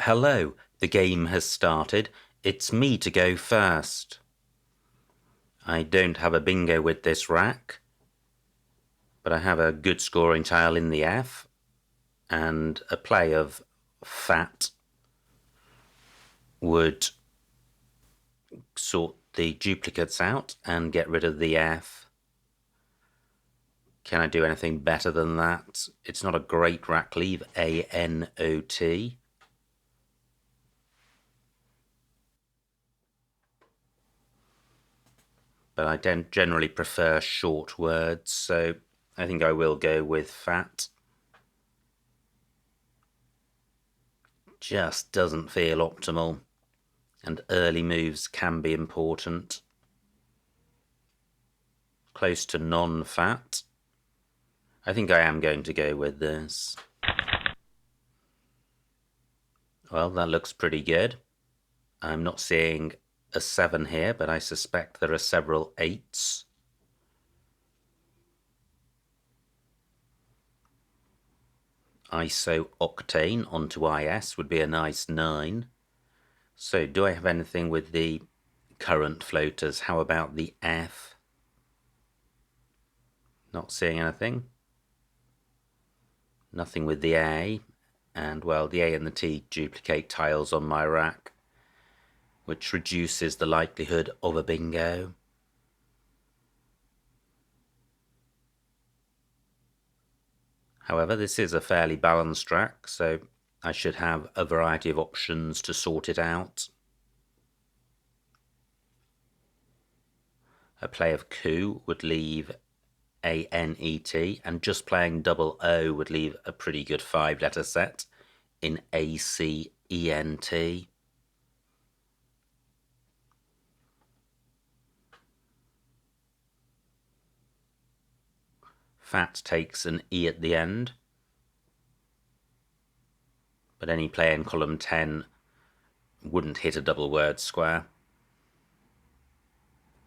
Hello, the game has started. It's me to go first. I don't have a bingo with this rack, but I have a good scoring tile in the F and a play of fat would sort the duplicates out and get rid of the F. Can I do anything better than that? It's not a great rack. Leave A-N-O-T. But I don't generally prefer short words, so I think I will go with fat. Just doesn't feel optimal, and early moves can be important. Close to non-fat. I think I am going to go with this. Well, that looks pretty good. I'm not seeing a 7 here, but I suspect there are several 8s. Iso-octane onto IS would be a nice 9. So do I have anything with the current floaters? How about the F? Not seeing anything. Nothing with the A. And, well, the A and the T duplicate tiles on my rack, which reduces the likelihood of a bingo. However, this is a fairly balanced rack, so I should have a variety of options to sort it out. A play of coup would leave A-N-E-T, and just playing double O would leave a pretty good 5-letter set in A-C-E-N-T. Fat takes an E at the end, but any play in column 10 wouldn't hit a double word square.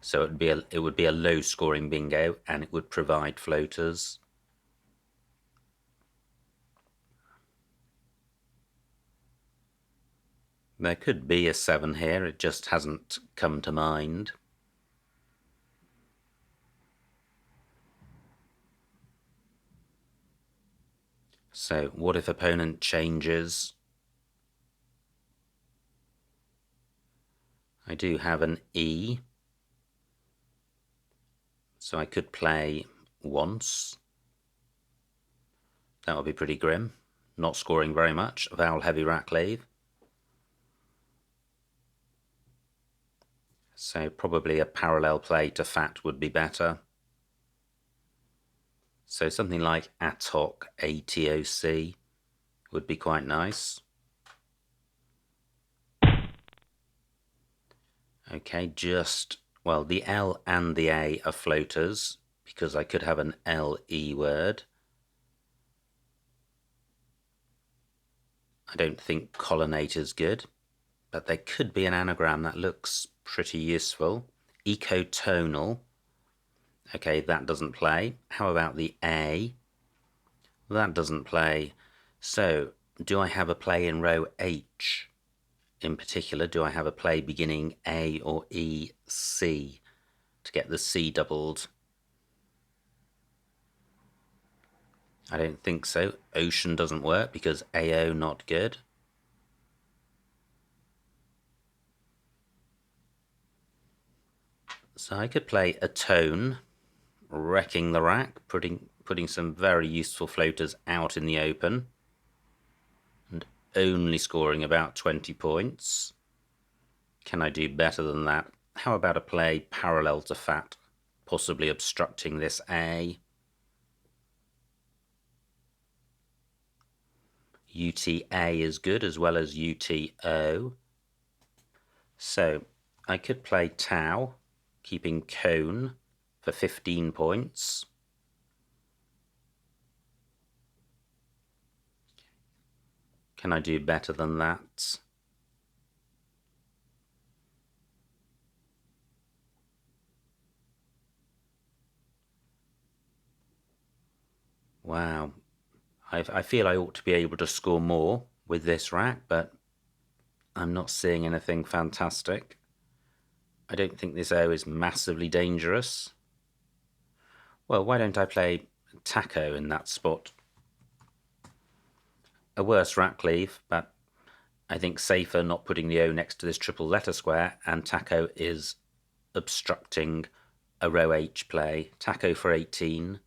So it would be a low scoring bingo, and it would provide floaters. There could be a 7 here, it just hasn't come to mind. So what if opponent changes? I do have an E, so I could play once. That would be pretty grim. Not scoring very much. Vowel heavy rack leave. So probably a parallel play to fat would be better. So something like ATOC, A-T-O-C, would be quite nice. Okay, well, the L and the A are floaters, because I could have an L-E word. I don't think colonnator's good, but there could be an anagram that looks pretty useful. Ecotonal. Okay, that doesn't play. How about the A? That doesn't play. So, do I have a play in row H? In particular, do I have a play beginning A or E, C to get the C doubled? I don't think so. Ocean doesn't work because AO not good. So I could play a tone, wrecking the rack, putting some very useful floaters out in the open, and only scoring about 20 points. Can I do better than that? How about a play parallel to fat, possibly obstructing this A? UTA is good as well as UTO. So I could play Tau, keeping cone for 15 points. Can I do better than that? Wow. I feel I ought to be able to score more with this rack, but I'm not seeing anything fantastic. I don't think this O is massively dangerous. Well, why don't I play taco in that spot? A worse rack cleave, but I think safer not putting the O next to this triple letter square, and taco is obstructing a row H play. Taco for 18.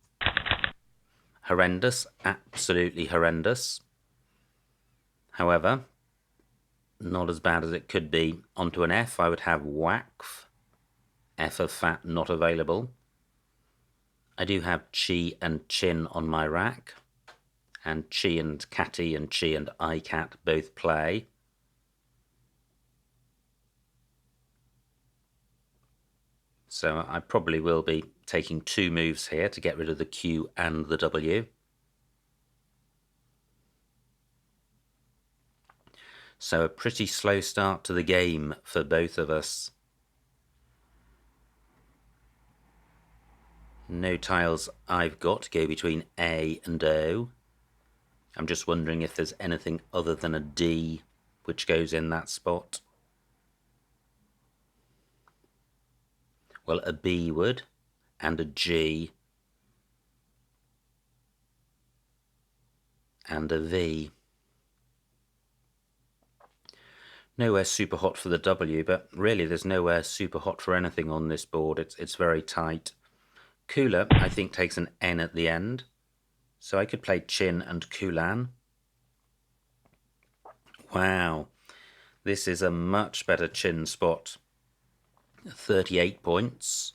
Horrendous, absolutely horrendous. However, not as bad as it could be. Onto an F, I would have whack. F of fat not available. I do have chi and chin on my rack, and chi and catty and chi and icat both play. So I probably will be taking 2 moves here to get rid of the Q and the W. So a pretty slow start to the game for both of us. No tiles I've got go between A and O. I'm just wondering if there's anything other than a D which goes in that spot. Well, a B would, and a G, and a V. Nowhere super hot for the W, but really there's nowhere super hot for anything on this board. It's very tight. Cooler, I think, takes an N at the end, so I could play Chin and Kulan. Wow, this is a much better Chin spot. 38 points.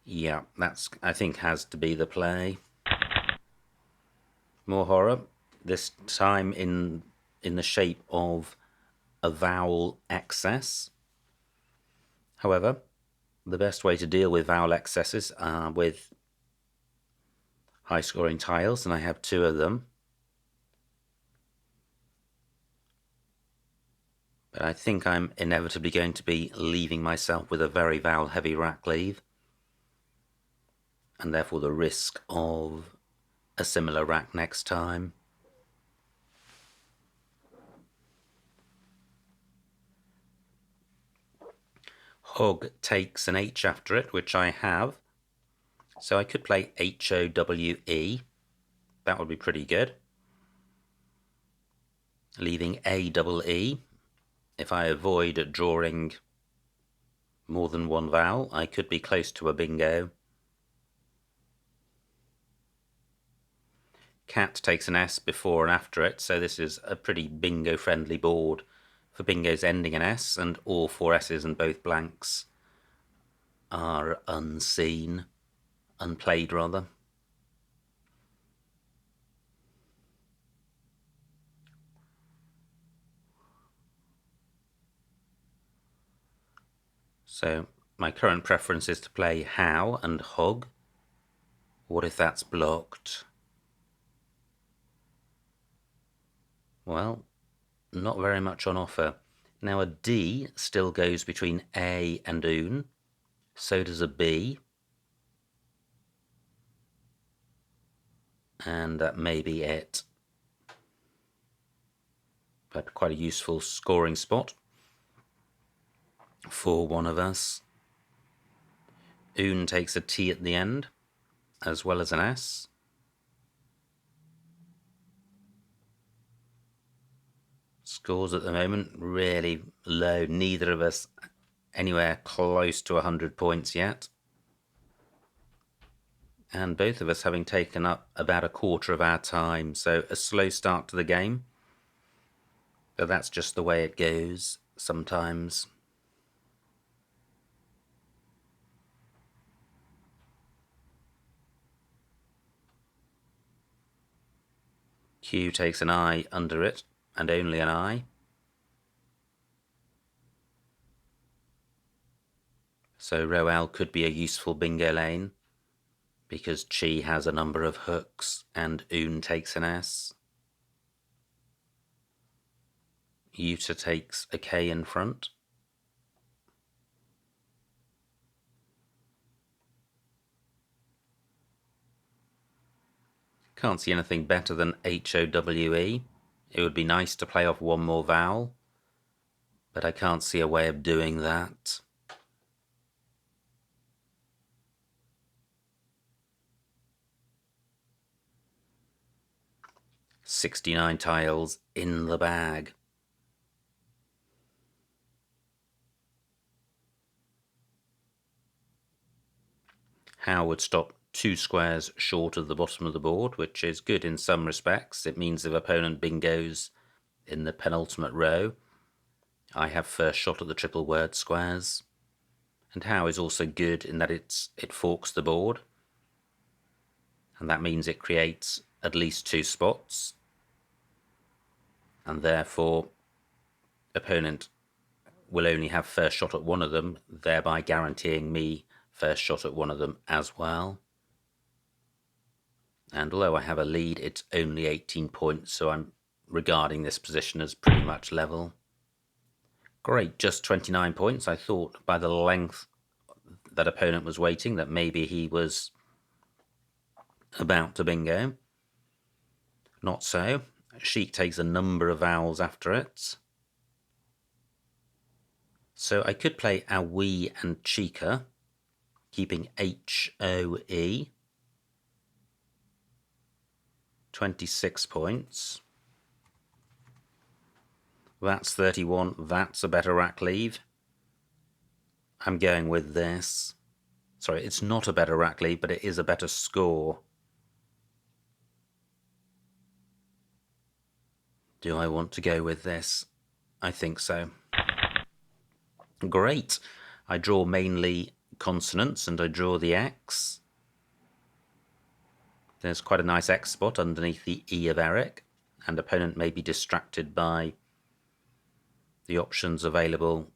Yeah, that's, I think, has to be the play. More horror, this time in the shape of a vowel excess. However, the best way to deal with vowel excesses are with high scoring tiles, and I have 2 of them. But I think I'm inevitably going to be leaving myself with a very vowel heavy rack leave, and therefore the risk of a similar rack next time. Hog takes an H after it, which I have, so I could play HOWE. That would be pretty good. Leaving AEE. If I avoid drawing more than one vowel, I could be close to a bingo. Cat takes an S before and after it, so this is a pretty bingo-friendly board for bingos ending in S, and all 4 S's and both blanks are unseen, unplayed rather. So my current preference is to play How and Hog. What if that's blocked? Well, not very much on offer. Now a D still goes between A and Un, so does a B. And that may be it. But quite a useful scoring spot for one of us. Un takes a T at the end, as well as an S. Scores at the moment really low. Neither of us anywhere close to 100 points yet. And both of us having taken up about a quarter of our time, so a slow start to the game. But that's just the way it goes sometimes. Q takes an I under it, and only an I. So row L could be a useful bingo lane, because Chi has a number of hooks, and Un takes an S. Uta takes a K in front. Can't see anything better than HOWE. It would be nice to play off one more vowel, but I can't see a way of doing that. "69 tiles in the bag." How would stop 2 squares short of the bottom of the board, which is good in some respects. It means if opponent bingos in the penultimate row, I have first shot at the triple word squares. And how is also good in that it forks the board, and that means it creates at least 2 spots, and therefore opponent will only have first shot at one of them, thereby guaranteeing me first shot at one of them as well. And although I have a lead, it's only 18 points, so I'm regarding this position as pretty much level. Great, just 29 points. I thought by the length that opponent was waiting that maybe he was about to bingo. Not so. Sheik takes a number of vowels after it. So I could play Awi and Chica, keeping H-O-E. 26 points. That's 31. That's a better rack leave. I'm going with this. Sorry, it's not a better rack leave, but it is a better score. Do I want to go with this? I think so. Great. I draw mainly consonants and I draw the X. There's quite a nice X spot underneath the E of Eric, and opponent may be distracted by the options available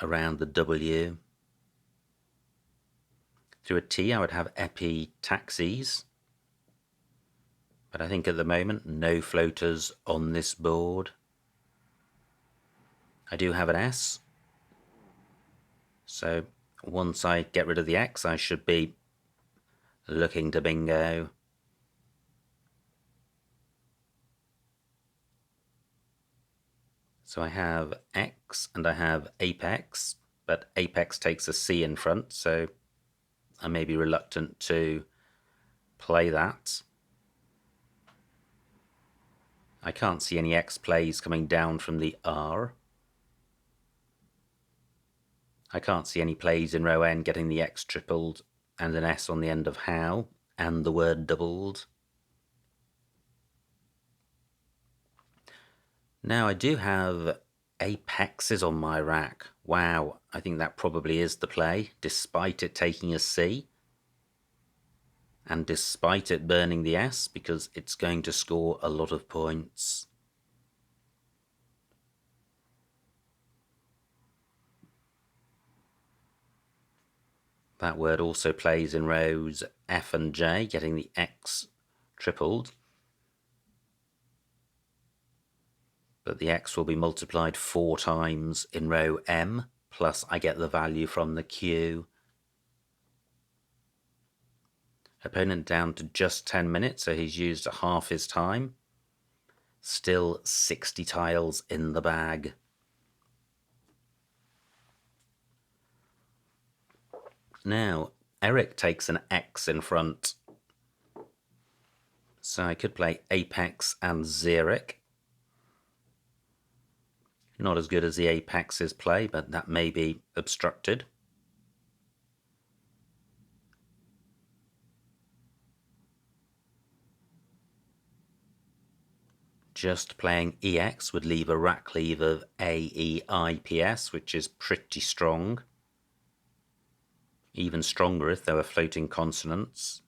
around the W. Through a T I would have epi taxis, but I think at the moment no floaters on this board. I do have an S, so once I get rid of the X I should be looking to bingo. So I have X and I have apex, but apex takes a C in front, so I may be reluctant to play that. I can't see any X plays coming down from the R. I can't see any plays in row N getting the X tripled and an S on the end of how and the word doubled. Now I do have apexes on my rack. Wow, I think that probably is the play, despite it taking a C. And despite it burning the S, because it's going to score a lot of points. That word also plays in rows F and J, getting the X tripled. But the X will be multiplied 4 times in row M, plus I get the value from the Q. Opponent down to just 10 minutes, so he's used half his time. Still 60 tiles in the bag. Now, Eric takes an X in front. So I could play Apex and Xeric. Not as good as the Apex's play, but that may be obstructed. Just playing EX would leave a rack leave of AEIPS, which is pretty strong. Even stronger if there were floating consonants.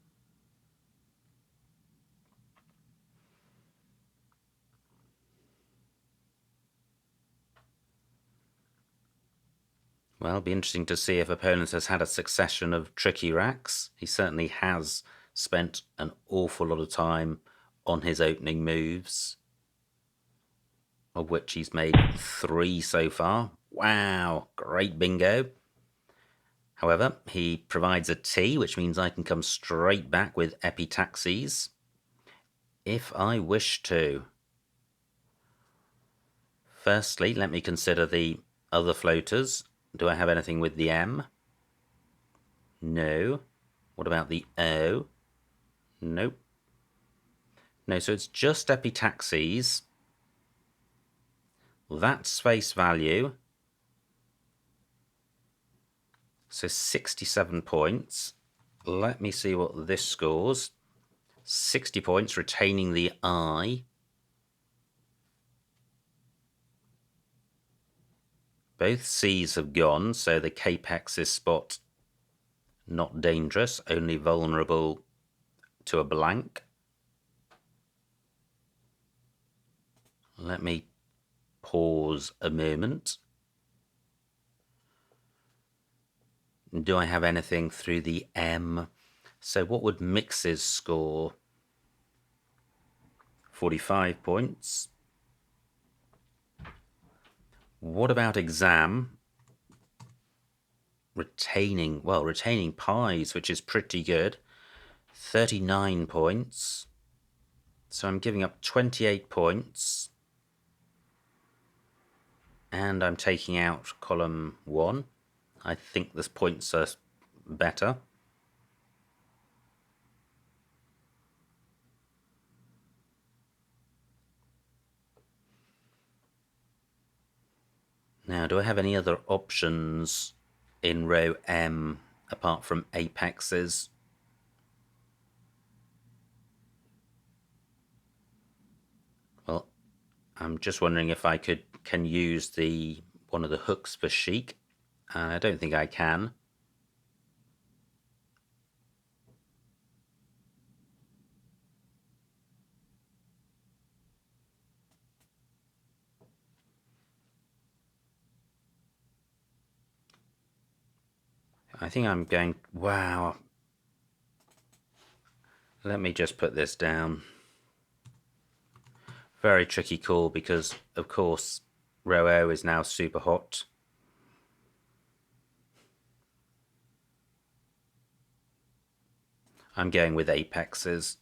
Well, it'll be interesting to see if opponent has had a succession of tricky racks. He certainly has spent an awful lot of time on his opening moves, of which he's made 3 so far. Wow, great bingo. However, he provides a T, which means I can come straight back with epitaxis. if I wish to. Firstly, let me consider the other floaters. Do I have anything with the M? No. What about the O? Nope. No, so it's just epitaxis. That's face value. So 67 points. Let me see what this scores. 60 points, retaining the I. Both C's have gone, so the Capex's spot not dangerous, only vulnerable to a blank. Let me pause a moment. Do I have anything through the M? So what would mixes score? 45 points. What about exam? Retaining pies, which is pretty good. 39 points. So I'm giving up 28 points. And I'm taking out column 1. I think the points are better. Now, do I have any other options in row M apart from apexes? Well, I'm just wondering if I can use one of the hooks for chic. I don't think I can. I think I'm going... Wow. Let me just put this down. Very tricky call because, of course, row O is now super hot. I'm going with apexes.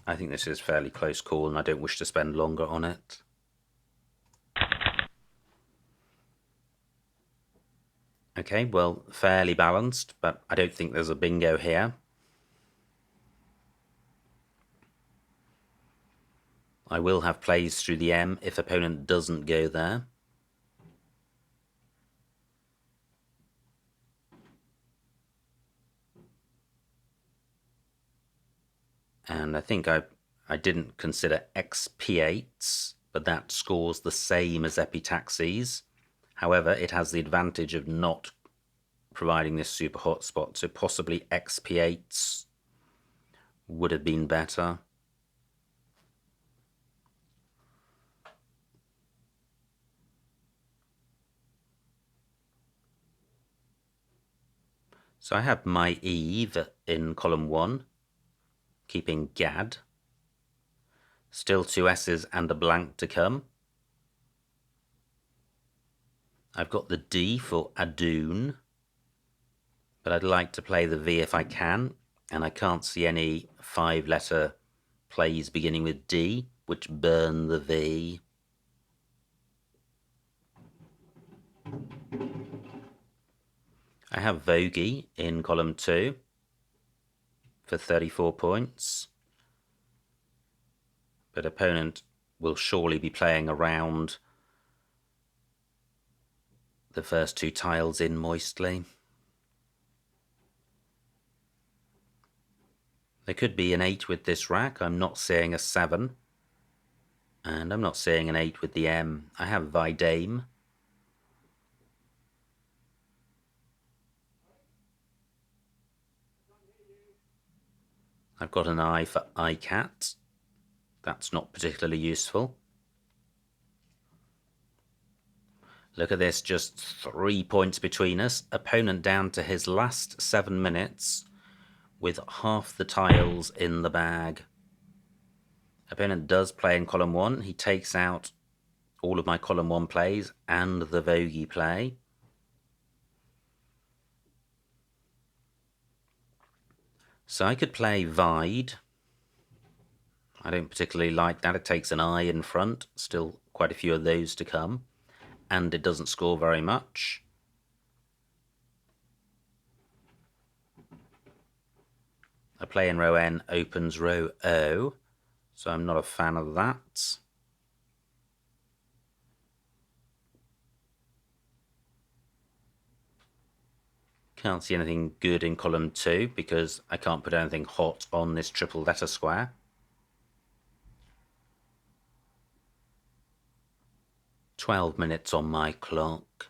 I think this is a fairly close call and I don't wish to spend longer on it. Okay, well, fairly balanced, but I don't think there's a bingo here. I will have plays through the M if opponent doesn't go there. And I think I didn't consider expiates, but that scores the same as epitaxis. However, it has the advantage of not providing this super hot spot, so possibly expiates would have been better. So I have my Eve in column 1, keeping Gad. Still 2 S's and a blank to come. I've got the D for Adoon, but I'd like to play the V if I can, and I can't see any 5-letter plays beginning with D, which burn the V. I have Vogie in column 2 for 34 points, but opponent will surely be playing around the first 2 tiles in moistly. There could be an 8 with this rack. I'm not seeing a 7. And I'm not seeing an 8 with the M. I have Vidame. I've got an I for iCat. That's not particularly useful. Look at this, just 3 points between us. Opponent down to his last 7 minutes with half the tiles in the bag. Opponent does play in column 1. He takes out all of my column 1 plays and the Vogie play. So I could play Vide. I don't particularly like that. It takes an I in front, still quite a few of those to come, and it doesn't score very much. A play in row N opens row O, so I'm not a fan of that. Can't see anything good in column 2 because I can't put anything hot on this triple letter square. "12 minutes on my clock."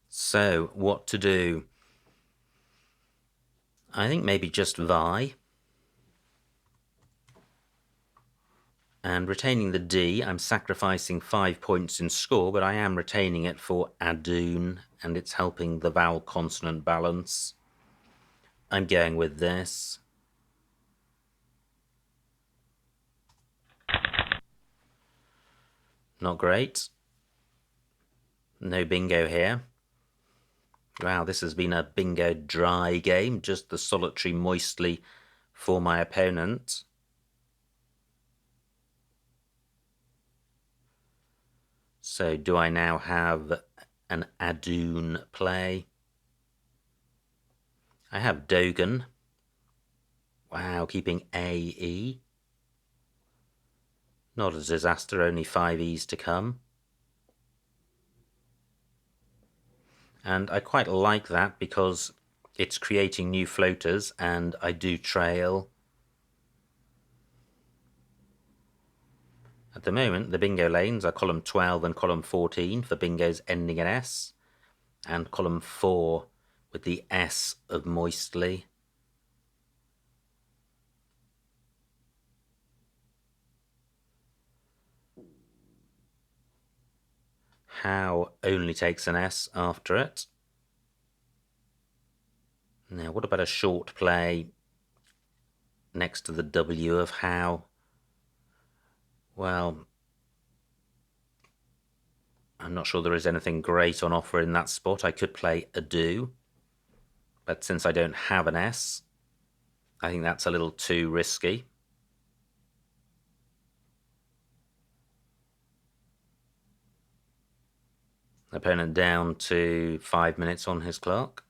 So, what to do? I think maybe just vie. And retaining the D, I'm sacrificing 5 points in score, but I am retaining it for Adun, and it's helping the vowel consonant balance. I'm going with this. Not great. No bingo here. Wow, this has been a bingo dry game, just the solitary moistly for my opponent. So do I now have an Adun play? I have Dogan. Wow, keeping AE. Not a disaster, only 5 E's to come. And I quite like that because it's creating new floaters and I do trail. At the moment, the bingo lanes are column 12 and column 14 for bingos ending in S, and column 4 with the S of moistly. How only takes an S after it. Now, what about a short play next to the W of how? Well, I'm not sure there is anything great on offer in that spot. I could play a do, but since I don't have an S, I think that's a little too risky. Opponent down to 5 minutes on his clock.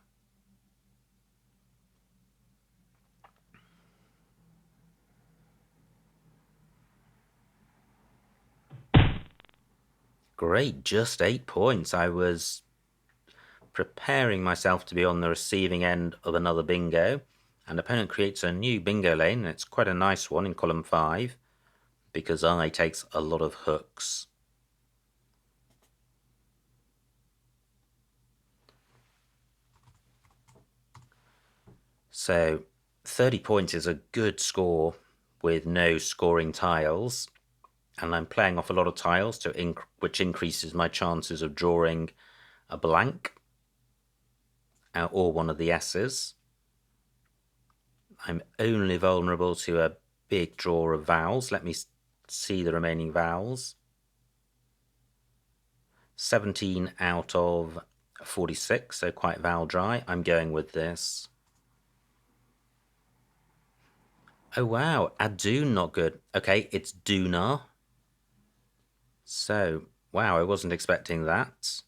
Great, just 8 points. I was preparing myself to be on the receiving end of another bingo, and opponent creates a new bingo lane, and it's quite a nice one in column 5, because I takes a lot of hooks. So 30 points is a good score with no scoring tiles, and I'm playing off a lot of tiles which increases my chances of drawing a blank or one of the S's. I'm only vulnerable to a big draw of vowels. Let me see the remaining vowels. 17 out of 46, so quite vowel dry. I'm going with this. Oh wow, Adun not good. Okay, it's Duna. So, wow, I wasn't expecting that.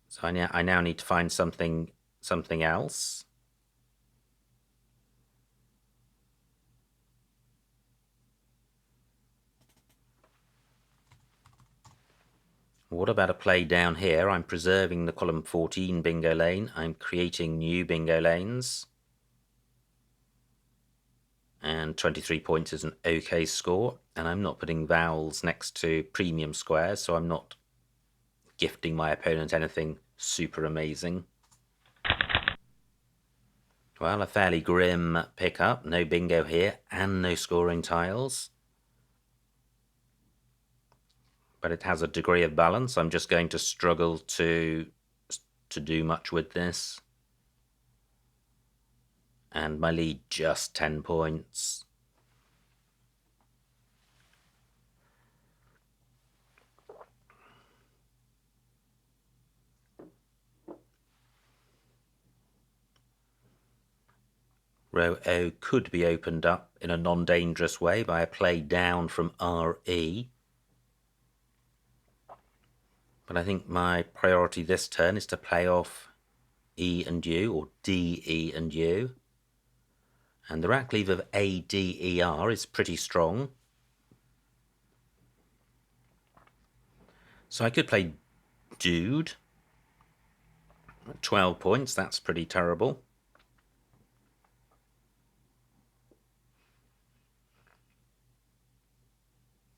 So I now need to find something else. What about a play down here? I'm preserving the column 14 bingo lane. I'm creating new bingo lanes. And 23 points is an okay score. And I'm not putting vowels next to premium squares, so I'm not gifting my opponent anything super amazing. Well, a fairly grim pickup. No bingo here and no scoring tiles. But it has a degree of balance. I'm just going to struggle to do much with this. And my lead just 10 points. Row row O could be opened up in a non-dangerous way by a play down from RE. But I think my priority this turn is to play off E and U, or D, E and U. And the rack leave of A, D, E, R is pretty strong. So I could play Dude. 12 points, that's pretty terrible.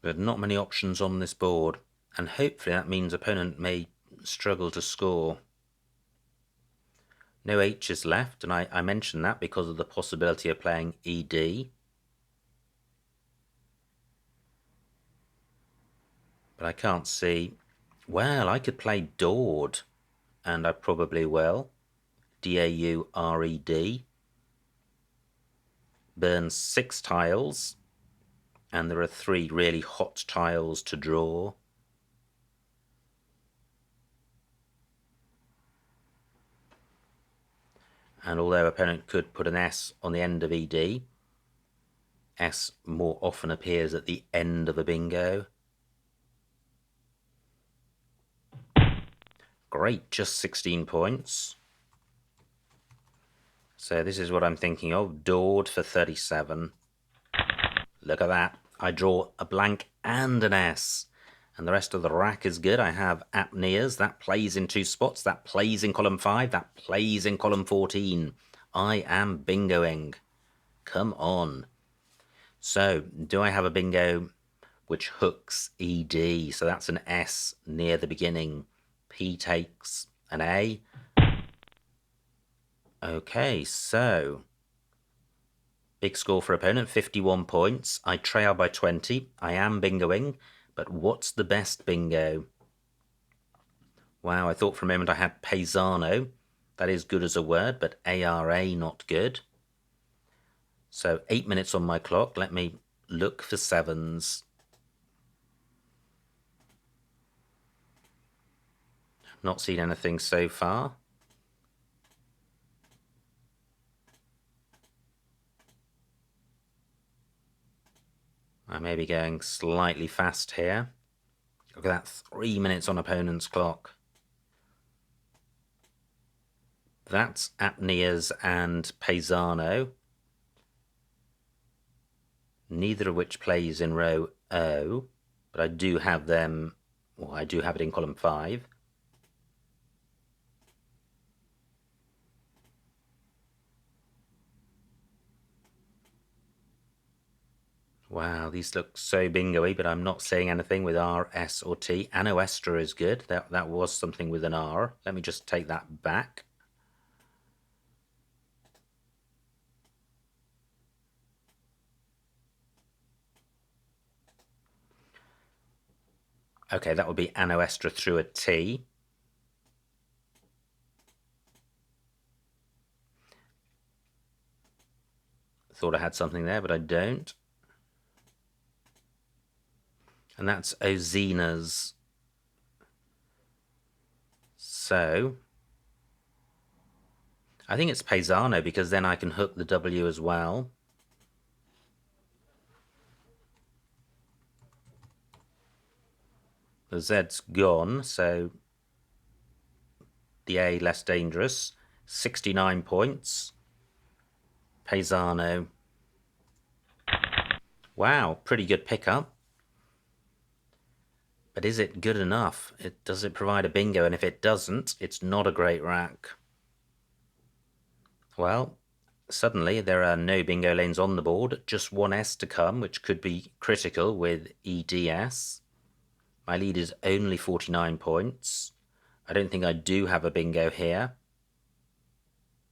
But not many options on this board, and hopefully that means opponent may struggle to score. No H's left, and I mentioned that because of the possibility of playing ED. But I can't see. Well, I could play Dawed, and I probably will. D-A-U-R-E-D. Burns 6 tiles, and there are 3 really hot tiles to draw. And although opponent could put an S on the end of ED, S more often appears at the end of a bingo. Great, just 16 points. So this is what I'm thinking of. Dawed for 37. Look at that. I draw a blank and an S. And the rest of the rack is good. I have apneas. That plays in 2 spots. That plays in column 5. That plays in column 14. I am bingoing. Come on. So, do I have a bingo which hooks ED? So that's an S near the beginning. P takes an A. Okay, so big score for opponent, 51 points. I trail by 20. I am bingoing, but what's the best bingo? Wow, I thought for a moment I had paisano. That is good as a word, but ARA not good. So 8 minutes on my clock. Let me look for 7s. Not seen anything so far. I may be going slightly fast here. Look at that, 3 minutes on opponent's clock. That's apneas and paisano, neither of which plays in row O, but I do have them, well, I do have it in column 5. Wow, these look so bingo-y, but I'm not saying anything with R, S, or T. Anoestra is good. That was something with an R. Let me just take that back. Okay, that would be Anoestra through a T. Thought I had something there, but I don't. And that's Ozina's. So I think it's paisano because then I can hook the W as well. The Z's gone, so the A less dangerous. 69 points. Paisano. Wow, pretty good pickup. But is it good enough? Does it provide a bingo? And if it doesn't, it's not a great rack. Well, suddenly there are no bingo lanes on the board, just one S to come, which could be critical with EDS. My lead is only 49 points. I don't think I do have a bingo here.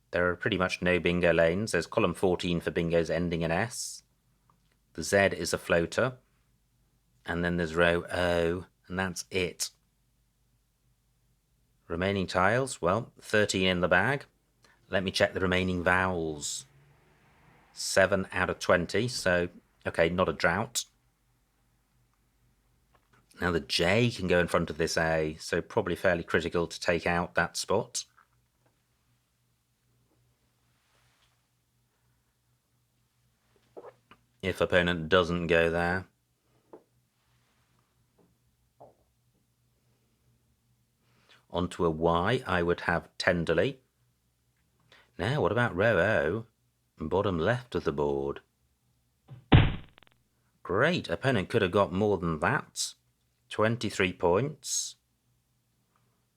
There are pretty much no bingo lanes. There's column 14 for bingos ending in S. The Z is a floater. And then there's row O, and that's it. Remaining tiles, well, 13 in the bag. Let me check the remaining vowels. 7 out of 20, so, okay, not a drought. Now the J can go in front of this A, so probably fairly critical to take out that spot. if opponent doesn't go there. Onto a Y, I would have tenderly. Now, what about row O, bottom left of the board? Great, opponent could have got more than that. 23 points.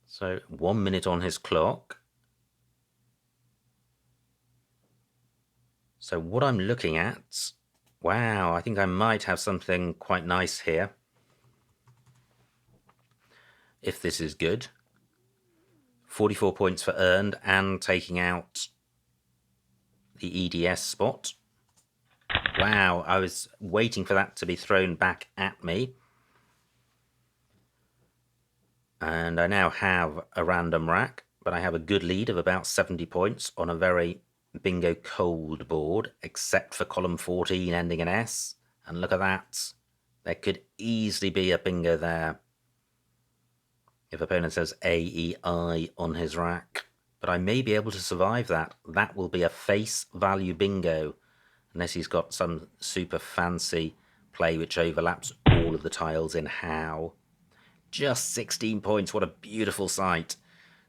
So 1 minute on his clock. So what I'm looking at, wow, I think I might have something quite nice here. If this is good. 44 points for earned and taking out the EDS spot. Wow, I was waiting for that to be thrown back at me. And I now have a random rack, but I have a good lead of about 70 points on a very bingo cold board, except for column 14 ending in S. And look at that. There could easily be a bingo there if opponent says A, E, I on his rack. But I may be able to survive that. That will be a face value bingo, unless he's got some super fancy play which overlaps all of the tiles in how. Just 16 points, what a beautiful sight.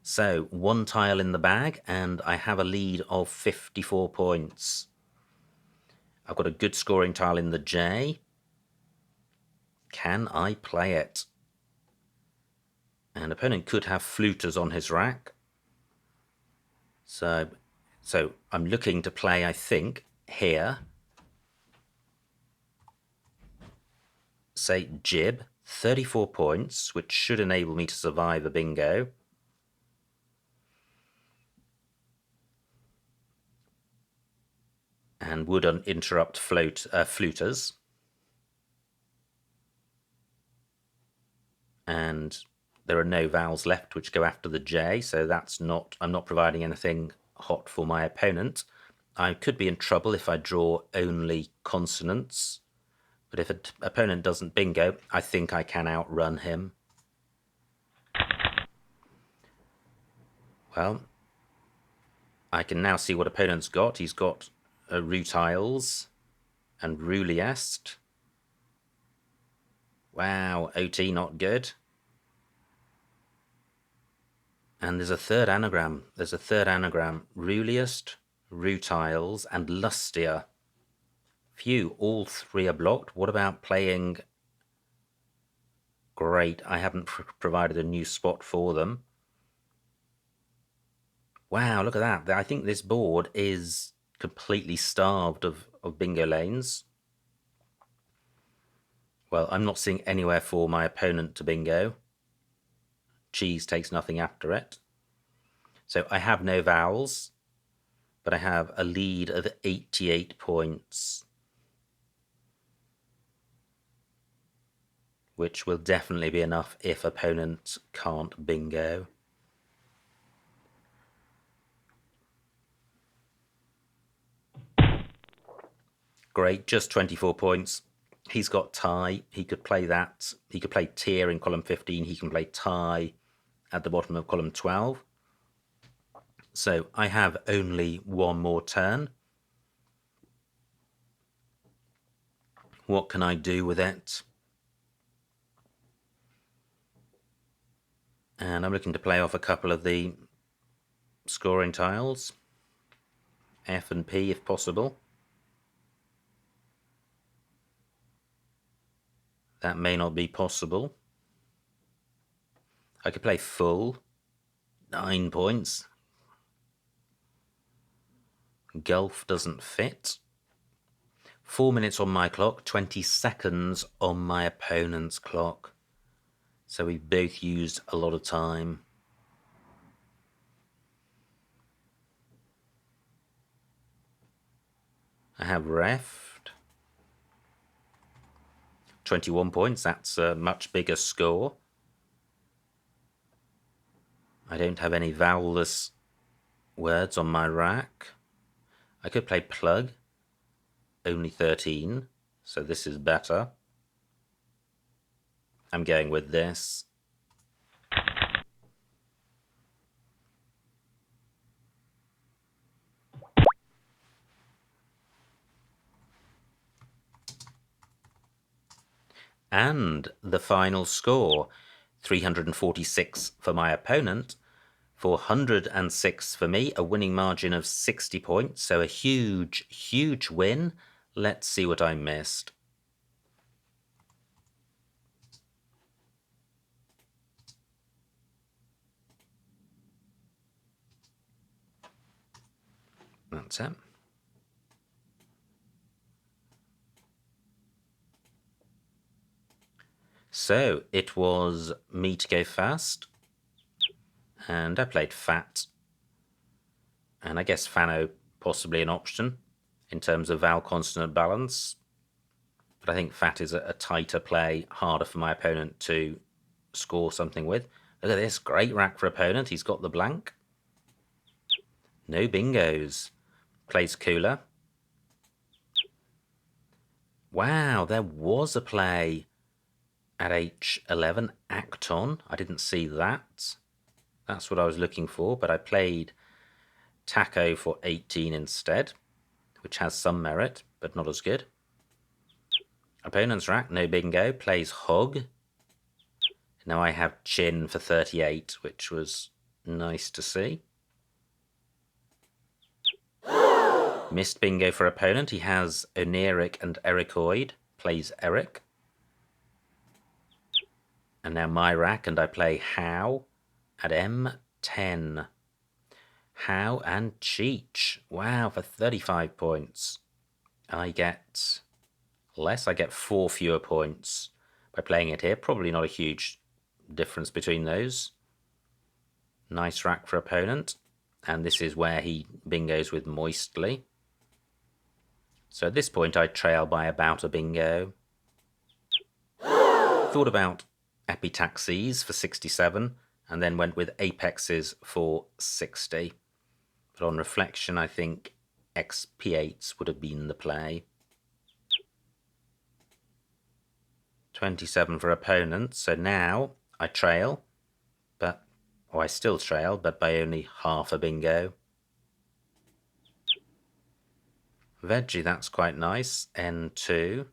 So, one tile in the bag, and I have a lead of 54 points. I've got a good scoring tile in the J. Can I play it? And opponent could have fluters on his rack. So I'm looking to play, I think, here. Say jib, 34 points, which should enable me to survive a bingo. And would interrupt fluters. And there are no vowels left which go after the J, so I'm not providing anything hot for my opponent. I could be in trouble if I draw only consonants, but if an opponent doesn't bingo, I think I can outrun him. Well, I can now see what opponent's got. He's got rutiles and ruliest. Wow, OT not good. And there's a third anagram. There's a third anagram. Ruliest, rutiles, and lustier. Phew, all three are blocked. What about playing? Great, I haven't provided a new spot for them. Wow, look at that. I think this board is completely starved of bingo lanes. Well, I'm not seeing anywhere for my opponent to bingo. Cheese takes nothing after it. So I have no vowels, but I have a lead of 88 points, which will definitely be enough if opponent can't bingo. Great, just 24 points. He's got tie. He could play that. He could play tier in column 15. He can play tie at the bottom of column 12. So I have only one more turn. What can I do with it? And I'm looking to play off a couple of the scoring tiles. F and P if possible. That may not be possible. I could play full. 9 points. Golf doesn't fit. 4 minutes on my clock, 20 seconds on my opponent's clock. So we both used a lot of time. I have refed. 21 points, that's a much bigger score. I don't have any vowelless words on my rack. I could play plug. Only 13, so this is better. I'm going with this. And the final score, 346 for my opponent, 406 for me, a winning margin of 60 points, so a huge, huge win. Let's see what I missed. That's it. So it was me to go first, and I played Fat, and I guess Fano possibly an option in terms of vowel consonant balance, but I think Fat is a tighter play, harder for my opponent to score something with. Look at this, great rack for opponent, he's got the blank. No bingos. Plays cooler. Wow, there was a play at H11, Acton. I didn't see that. That's what I was looking for, but I played Taco for 18 instead, which has some merit, but not as good. Opponent's rack, no bingo, plays Hog. Now I have Chin for 38, which was nice to see. Missed bingo for opponent. He has Oneric and Ericoid, plays Eric. And now my rack, and I play How at M10. How and Cheech. Wow, for 35 points. I get less. I get 4 fewer points by playing it here. Probably not a huge difference between those. Nice rack for opponent. And this is where he bingos with Moistly. So at this point I trail by about a bingo. Thought about Epitaxis for 67 and then went with Apexes for 60. But on reflection, I think XP8s would have been the play. 27 for opponent, so now I trail, I still trail, but by only half a bingo. Veggie, that's quite nice. N2.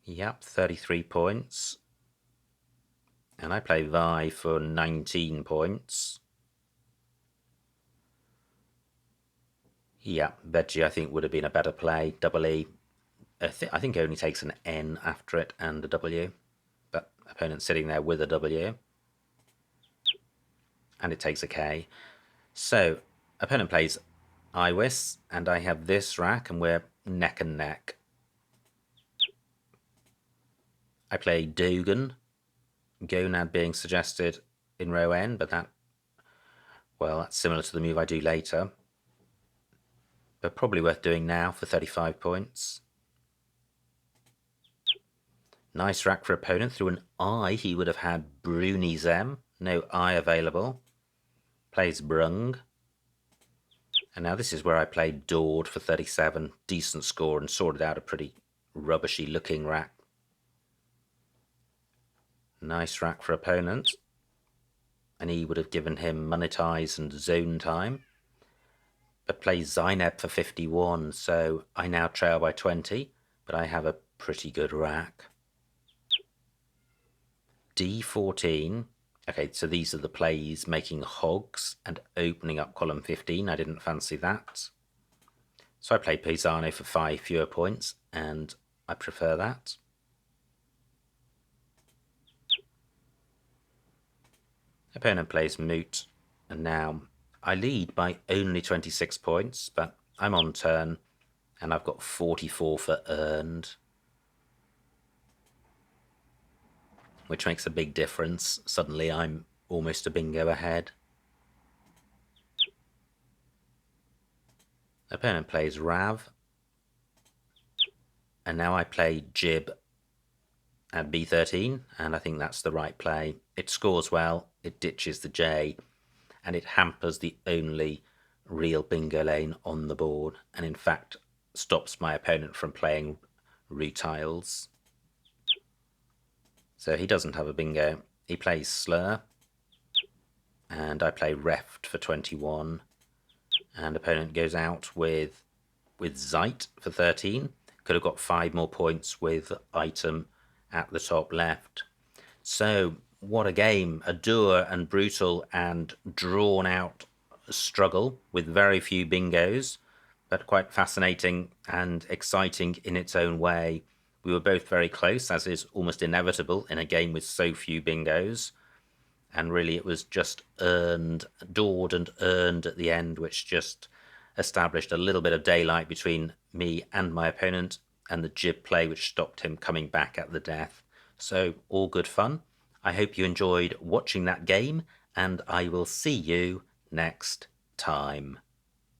Yep, 33 points. And I play Vi for 19 points. Yeah, Veggie I think would have been a better play. Double E. I think it only takes an N after it and a W. But opponent sitting there with a W. And it takes a K. So, opponent plays Iwis, and I have this rack, and we're neck and neck. I play Dogan, Gonad being suggested in row N, but that's similar to the move I do later. But probably worth doing now for 35 points. Nice rack for opponent. Through an I, he would have had Bruni Zem. No I available. Plays Brung. And now this is where I played Dord for 37. Decent score and sorted out a pretty rubbishy looking rack. Nice rack for opponent. And he would have given him Monetize and Zone Time. But plays Zainab for 51, so I now trail by 20, but I have a pretty good rack. D14. Okay, so these are the plays making hogs and opening up column 15. I didn't fancy that. So I play Pisano for 5 fewer points, and I prefer that. Opponent plays Moot, and now I lead by only 26 points, but I'm on turn, and I've got 44 for earned, which makes a big difference. Suddenly I'm almost a bingo ahead. Opponent plays Rav, and now I play Jib at B13, and I think that's the right play. It scores well, it ditches the J, and it hampers the only real bingo lane on the board, and in fact stops my opponent from playing rutiles. So he doesn't have a bingo. He plays Slur, and I play Reft for 21, and opponent goes out with Zeit for 13. Could have got 5 more points with item at the top left. So what a game, a dour and brutal and drawn out struggle with very few bingos, but quite fascinating and exciting in its own way. We were both very close, as is almost inevitable in a game with so few bingos. And really it was just dawed and earned at the end, which just established a little bit of daylight between me and my opponent, and the jib play which stopped him coming back at the death. So all good fun. I hope you enjoyed watching that game, and I will see you next time.